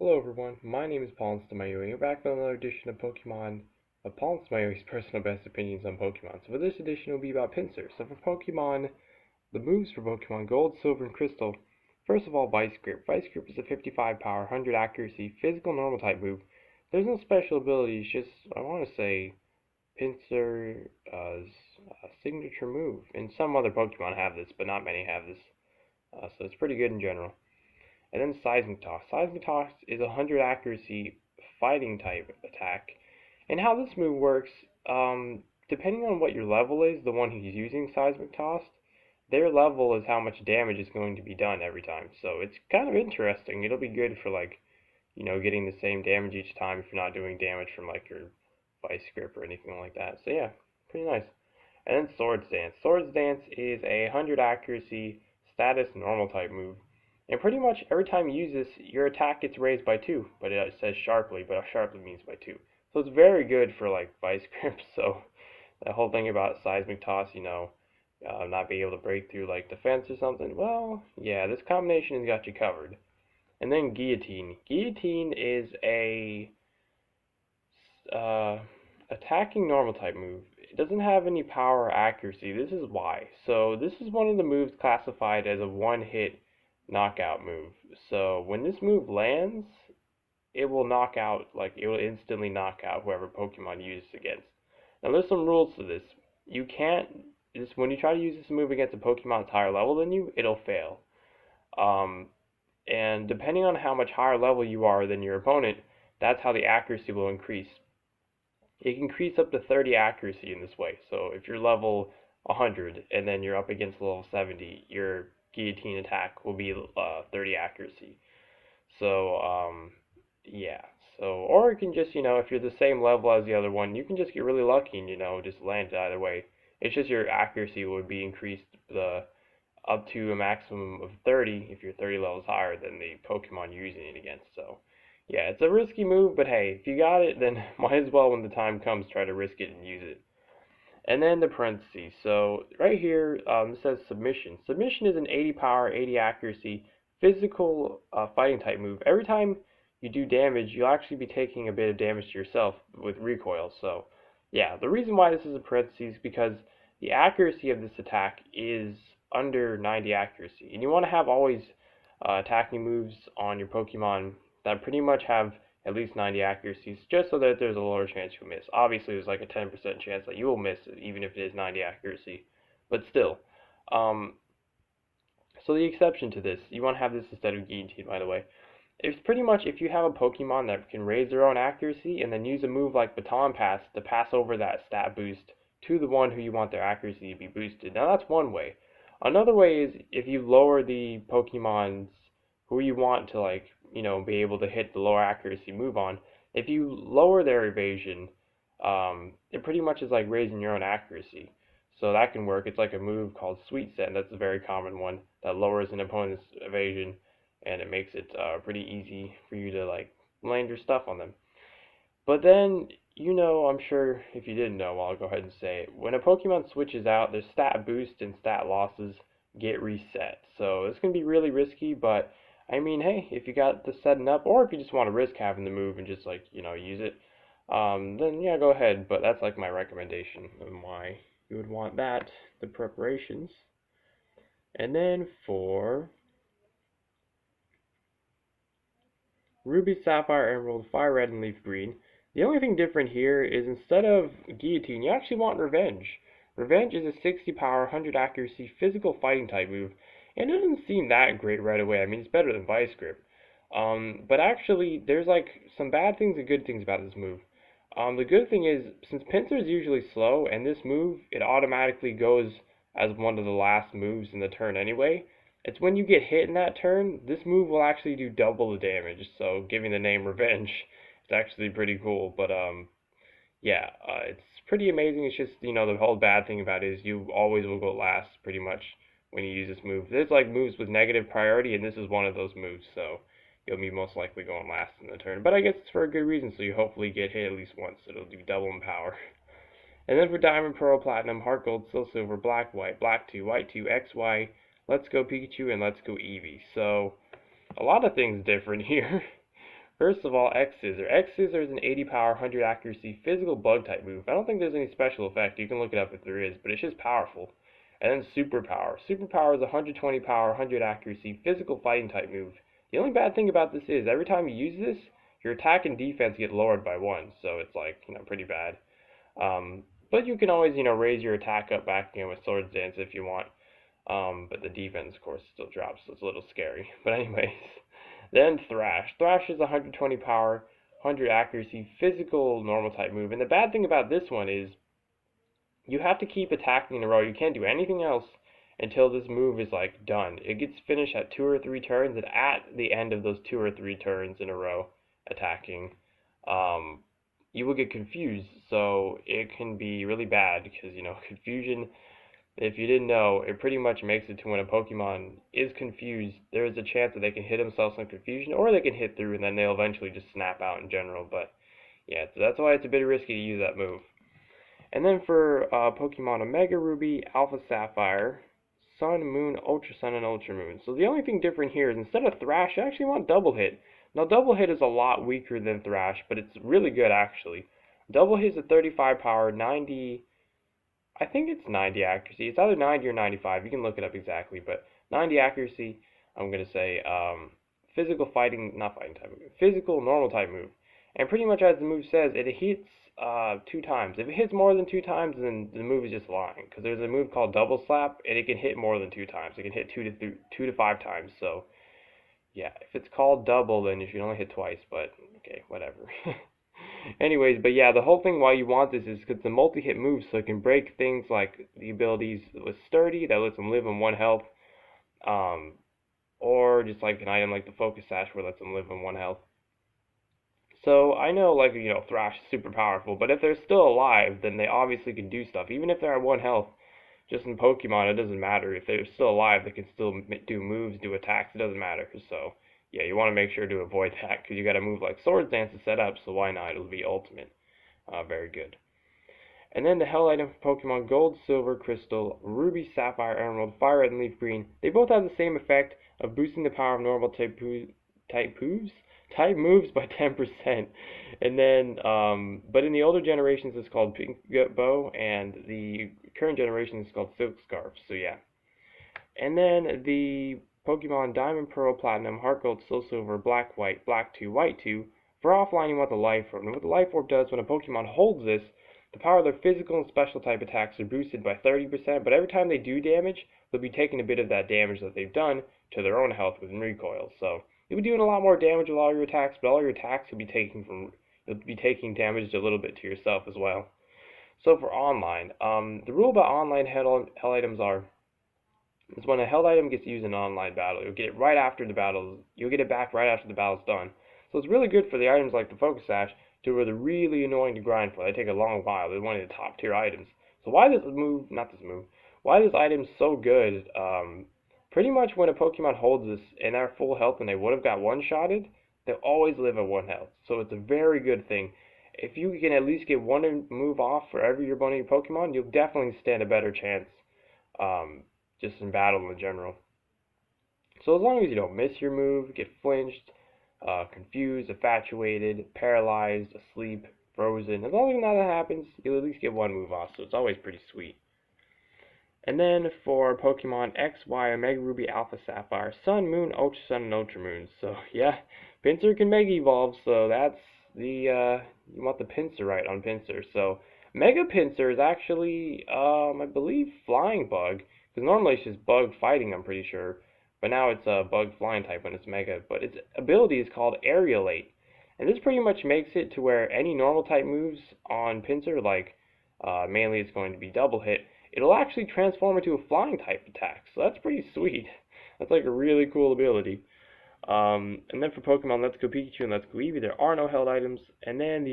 Hello everyone, my name is PauLInstaMyooin's. We're back with another edition of PauLInstaMyooin's personal best opinions on Pokemon. So for this edition will be about Pinsir. So for Pokemon, the moves for Pokemon Gold, Silver, and Crystal. First of all, Vice Grip. Vice Grip is a 55 power, 100 accuracy, physical normal type move. There's no special ability, it's just, I want to say, Pinsir's signature move. And some other Pokemon have this, but not many have this. So it's pretty good in general. And then Seismic Toss. Seismic Toss is a 100 accuracy fighting type attack. And how this move works, depending on what your level is, the one who's using Seismic Toss, their level is how much damage is going to be done every time. So it's kind of interesting. It'll be good for getting the same damage each time if you're not doing damage from like your Vice Grip or anything like that. So yeah, pretty nice. And then Swords Dance. Swords Dance is a 100 accuracy status normal type move. And pretty much every time you use this, your attack gets raised by 2, but it says sharply, but sharply means by 2. So it's very good for like Vice Grip. So that whole thing about Seismic Toss, not being able to break through like defense or something, well, yeah, this combination has got you covered. And then Guillotine. Guillotine is a attacking normal type move. It doesn't have any power or accuracy. This is why. So this is one of the moves classified as a one-hit knockout move. So when this move lands, it will knock out, it will instantly knock out whoever Pokemon you use against. Now there's some rules to this. You can't, when you try to use this move against a Pokemon that's higher level than you, it'll fail. And depending on how much higher level you are than your opponent, that's how the accuracy will increase. It can increase up to 30 accuracy in this way. So if you're level 100 and then you're up against level 70, your Guillotine attack will be 30 accuracy. So yeah. So or you can just if you're the same level as the other one, you can just get really lucky and just land it either way. It's just your accuracy would be increased up to a maximum of 30 if you're 30 levels higher than the Pokemon you're using it against. So yeah, it's a risky move, but hey, if you got it, then might as well when the time comes try to risk it and use it. And then the parentheses. So right here, it says Submission. Submission is an 80 power, 80 accuracy, physical fighting type move. Every time you do damage, you'll actually be taking a bit of damage to yourself with recoil. So yeah, the reason why this is a parentheses is because the accuracy of this attack is under 90 accuracy. And you want to have always attacking moves on your Pokemon that pretty much have at least 90 accuracies, just so that there's a lower chance you'll miss. Obviously, there's like a 10% chance that you will miss, even if it is 90 accuracy, but still. So the exception to this, you want to have this instead of Guillotine, by the way. It's pretty much if you have a Pokemon that can raise their own accuracy and then use a move like Baton Pass to pass over that stat boost to the one who you want their accuracy to be boosted. Now that's one way. Another way is if you lower the Pokemon's who you want to be able to hit the lower accuracy move on. If you lower their evasion, it pretty much is like raising your own accuracy. So that can work. It's like a move called Sweet Scent. That's a very common one that lowers an opponent's evasion, and it makes it pretty easy for you to land your stuff on them. But then, I'm sure if you didn't know, I'll go ahead and say it. When a Pokemon switches out, their stat boost and stat losses get reset. So it's going to be really risky, but I mean, hey, if you got the setting up, or if you just want to risk having the move and just use it, then yeah, go ahead. But that's like my recommendation and why you would want that, the preparations. And then for Ruby, Sapphire, Emerald, Fire Red, and Leaf Green, the only thing different here is instead of Guillotine, you actually want Revenge. Revenge is a 60 power, 100 accuracy, physical fighting type move. And it doesn't seem that great right away. I mean, it's better than Vice Grip. But actually, there's some bad things and good things about this move. The good thing is, since Pinsir is usually slow, and this move, it automatically goes as one of the last moves in the turn anyway. It's when you get hit in that turn, this move will actually do double the damage. So, giving the name Revenge, it's actually pretty cool. But, yeah, it's pretty amazing. It's just, the whole bad thing about it is you always will go last, pretty much, when you use this move. There's moves with negative priority, and this is one of those moves, so you'll be most likely going last in the turn. But I guess it's for a good reason, so you hopefully get hit at least once. It'll do double in power. And then for Diamond, Pearl, Platinum, Heart Gold, Soul Silver, Black, White, Black 2, White 2, XY, Let's Go Pikachu, and Let's Go Eevee. So, a lot of things different here. First of all, X-Scissor. X-Scissor is an 80 power, 100 accuracy physical bug type move. I don't think there's any special effect. You can look it up if there is, but it's just powerful. And then Superpower. Superpower is 120 power, 100 accuracy physical fighting type move. The only bad thing about this is every time you use this, your attack and defense get lowered by 1, so it's like, pretty bad. But you can always, raise your attack up back again with Swords Dance if you want. But the defense, of course, still drops, so it's a little scary. But anyways, then Thrash. Thrash is 120 power, 100 accuracy, physical normal type move. And the bad thing about this one is you have to keep attacking in a row. You can't do anything else until this move is like done. It gets finished at 2 or 3 turns, and at the end of those 2 or 3 turns in a row attacking, you will get confused. So it can be really bad because confusion. If you didn't know, it pretty much makes it to when a Pokemon is confused, there is a chance that they can hit themselves in confusion, or they can hit through and then they'll eventually just snap out in general. But yeah, so that's why it's a bit risky to use that move. And then for Pokemon Omega Ruby, Alpha Sapphire, Sun, Moon, Ultra Sun, and Ultra Moon. So the only thing different here is instead of Thrash, you actually want Double Hit. Now Double Hit is a lot weaker than Thrash, but it's really good actually. Double Hit is a 35 power, 90... I think it's 90 accuracy. It's either 90 or 95. You can look it up exactly, but 90 accuracy, I'm going to say physical fighting, not fighting type move, physical normal type move. And pretty much as the move says, it hits 2 times. If it hits more than 2 times, then the move is just lying. Because there's a move called Double Slap, and it can hit more than 2 times. It can hit 2 to 5 times. So, yeah, if it's called double, then you should only hit twice. But, okay, whatever. Anyways, but yeah, the whole thing why you want this is because it's a multi-hit move, so it can break things like the abilities with Sturdy, that lets them live on 1 health, or just like an item like the Focus Sash where it lets them live on 1 health. So I know, like, Thrash is super powerful, but if they're still alive, then they obviously can do stuff. Even if they're at 1 health, just in Pokemon, it doesn't matter. If they're still alive, they can still do moves, do attacks, it doesn't matter. So yeah, you want to make sure to avoid that because you got a move like Swords Dance to set up, so why not? It'll be ultimate. Very good. And then the hell item for Pokemon Gold, Silver, Crystal, Ruby, Sapphire, Emerald, Fire Red, and Leaf Green. They both have the same effect of boosting the power of normal type moves by 10%. And then, but in the older generations, it's called Pink Bow, and the current generation is called Silk Scarf. So yeah. And then the Pokemon Diamond, Pearl, Platinum, Heart Gold, Soul Silver, Black, White, Black 2, White 2. For offline, you want the Life Orb. And what the Life Orb does when a Pokemon holds this, the power of their physical and special type attacks are boosted by 30%, but every time they do damage, they'll be taking a bit of that damage that they've done to their own health with recoil. So you'll be doing a lot more damage with all your attacks, but all your attacks you'll be taking damage a little bit to yourself as well. So for online, the rule about online hell items is when a held item gets used in an online battle, you'll get it right after the battle. You'll get it back right after the battle's done. So it's really good for the items like the Focus Sash, where they're really annoying to grind for. They take a long while. They're one of the top tier items. So why this item's so good? Pretty much when a Pokemon holds this and they're full health and they would have got one-shotted, they'll always live at 1 health. So it's a very good thing. If you can at least get 1 move off for every one of your Pokemon, you'll definitely stand a better chance. Just in battle in general. So as long as you don't miss your move, get flinched, confused, infatuated, paralyzed, asleep, frozen, as long as none of that happens, you'll at least get 1 move off, so it's always pretty sweet. And then for Pokemon X, Y, Omega Ruby, Alpha Sapphire, Sun, Moon, Ultra Sun, and Ultra Moon. So yeah, Pinsir can Mega Evolve, so that's the, you want the Pinsir right on Pinsir. So Mega Pinsir is actually, I believe, Flying Bug. Because normally it's just bug fighting, I'm pretty sure. But now it's a bug flying type when it's Mega. But its ability is called Aerialate. And this pretty much makes it to where any normal type moves on Pinsir, like mainly it's going to be Double Hit, it'll actually transform into a flying type attack. So that's pretty sweet. That's like a really cool ability. And then for Pokemon Let's Go Pikachu and Let's Go Eevee, there are no held items. And then the